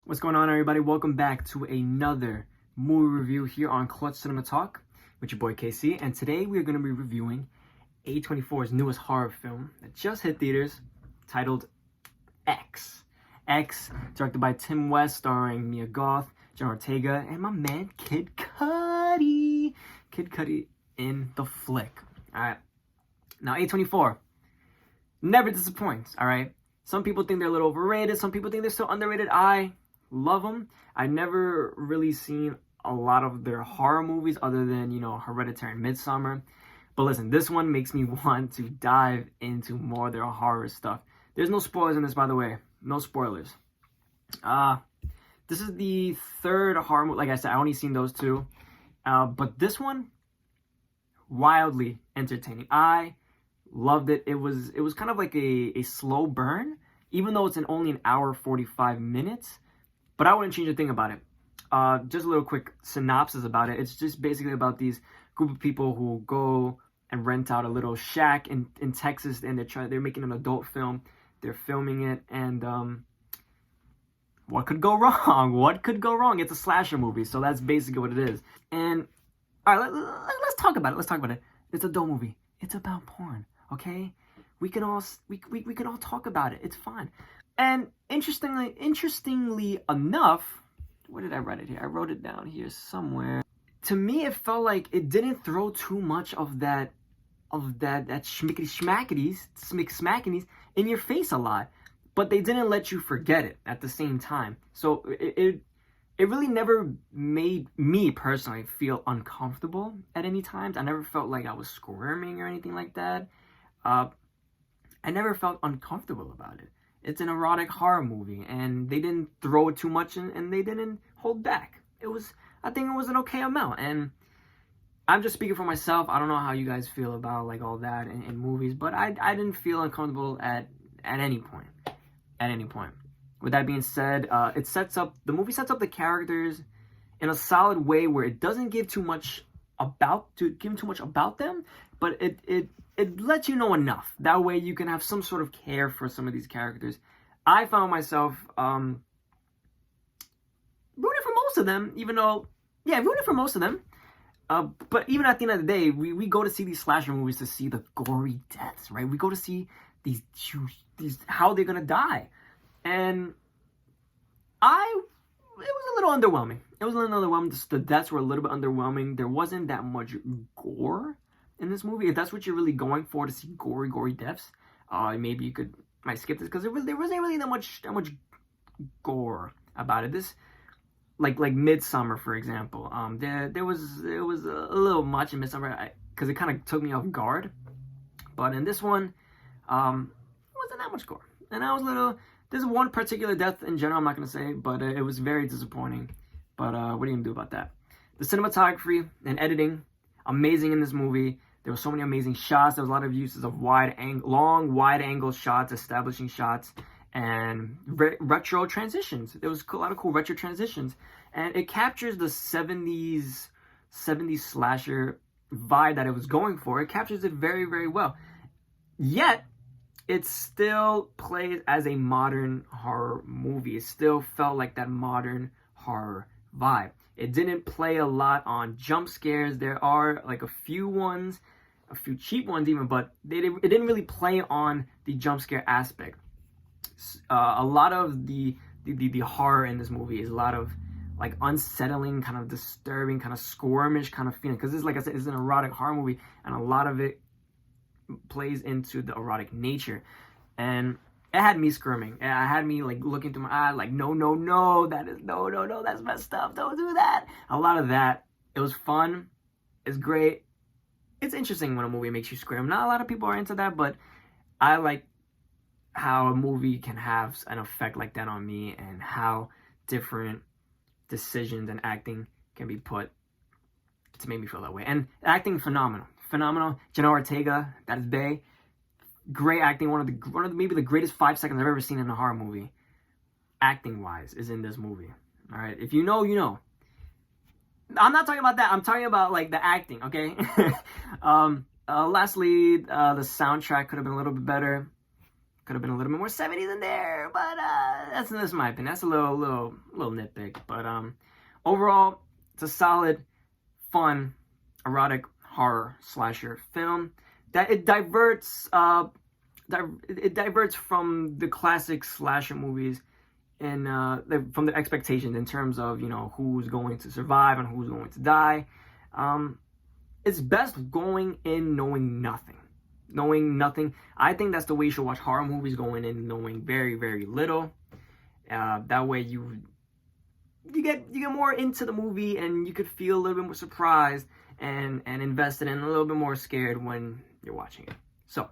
What's going on, everybody? Welcome back to another movie review here on Clutch Cinema Talk with your boy KC. And today we are going to be reviewing A24's newest horror film that just hit theaters, titled X. X, directed by Tim West, starring Mia Goth, Jenna Ortega, and my man Kid Cudi. Kid Cudi in the flick. Alright. Now, A24 never disappoints, alright? Some people think they're a little overrated. Some people think they're so underrated. I love them. I've never really seen a lot of their horror movies other than, Hereditary and Midsommar. But listen, this one makes me want to dive into more of their horror stuff. There's no spoilers in this, by the way. No spoilers. This is the third horror movie. Like I said, I only seen those two. But this one, wildly entertaining. I loved it. It was kind of like a slow burn, even though it's only an hour 45 minutes. But I wouldn't change a thing about it. Just a little quick synopsis about it. It's just basically about these group of people who go and rent out a little shack in Texas, and they're making an adult film. They're filming it, and what could go wrong? What could go wrong? It's a slasher movie, so that's basically what it is. And all right, let's talk about it. Let's talk about it. It's an adult movie. It's about porn. Okay, we can all talk about it. It's fine. And interestingly enough, where did I write it here? I wrote it down here somewhere. To me, it felt like it didn't throw too much of that schmickety-schmackities in your face a lot, but they didn't let you forget it at the same time. So it really never made me personally feel uncomfortable at any times. I never felt like I was squirming or anything like that. I never felt uncomfortable about it. It's an erotic horror movie, and they didn't throw it too much, and they didn't hold back. I think it was an okay amount, and I'm just speaking for myself. I don't know how you guys feel about like all that in movies, but I didn't feel uncomfortable at any point. At any point. With that being said, the movie sets up the characters in a solid way where it doesn't give too much about them, but it lets you know enough. That way you can have some sort of care for some of these characters. I found myself rooting for most of them, rooting for most of them. But even at the end of the day, we go to see these slasher movies to see the gory deaths, right? We go to see these how they're gonna die. And it was a little underwhelming. The deaths were a little bit underwhelming. There wasn't that much gore in this movie. If that's what you're really going for, to see gory deaths, maybe you might skip this, because there wasn't really that much gore about it. This, like Midsommar, for example, there was a little much in Midsommar because it kind of took me off guard. But in this one, wasn't that much gore, and I was There's one particular death in general I'm not going to say, but it was very disappointing. But what are you going to do about that? The cinematography and editing, amazing in this movie. There were so many amazing shots. There was a lot of uses of long wide-angle shots, establishing shots, and retro transitions. There was a lot of cool retro transitions. And it captures the 70s slasher vibe that it was going for. It captures it very, very well. Yet, it still plays as a modern horror movie. It still felt like that modern horror vibe. It didn't play a lot on jump scares. There are like a few cheap ones even, but it didn't really play on the jump scare aspect. A lot of the horror in this movie is a lot of like unsettling, kind of disturbing, kind of squirmish kind of feeling. Because this, like I said, is an erotic horror movie, and a lot of it plays into the erotic nature, and it had me squirming. It had me like looking through my eye, like no, that's messed up. Don't do that. A lot of that. It was fun. It's great. It's interesting when a movie makes you scream. Not a lot of people are into that, but I like how a movie can have an effect like that on me, and how different decisions and acting can be put to make me feel that way. And acting, phenomenal. Jenna Ortega, that is bae. Great acting. One of the maybe the greatest 5 seconds I've ever seen in a horror movie, acting wise, is in this movie. All right, if you know, you know. I'm not talking about that. I'm talking about like the acting. Okay. Lastly, the soundtrack could have been a little bit better. Could have been a little bit more 70s in there, but that's my opinion. That's a little nitpick. But overall, it's a solid, fun, erotic horror slasher film that it diverts from the classic slasher movies and from the expectations in terms of, you know, who's going to survive and who's going to die. It's best going in knowing nothing. I think that's the way you should watch horror movies, going in knowing very, very little. That way you get more into the movie, and you could feel a little bit more surprised and invested and a little bit more scared when you're watching it. So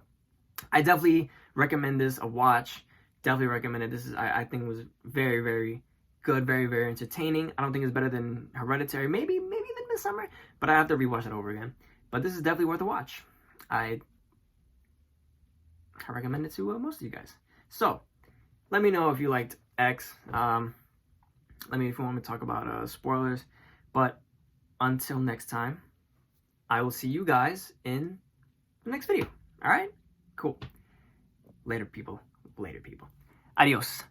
I definitely recommend this a watch. Definitely recommend it. This is, I think, was very, very good, very, very entertaining. I don't think it's better than Hereditary, maybe than Midsommar, but I have to rewatch it over again. But this is definitely worth a watch. I recommend it to most of you guys. So let me know if you liked X. Let me know if you want me to talk about spoilers. But until next time, I will see you guys in the next video. All right? Cool. Later, people. Adios.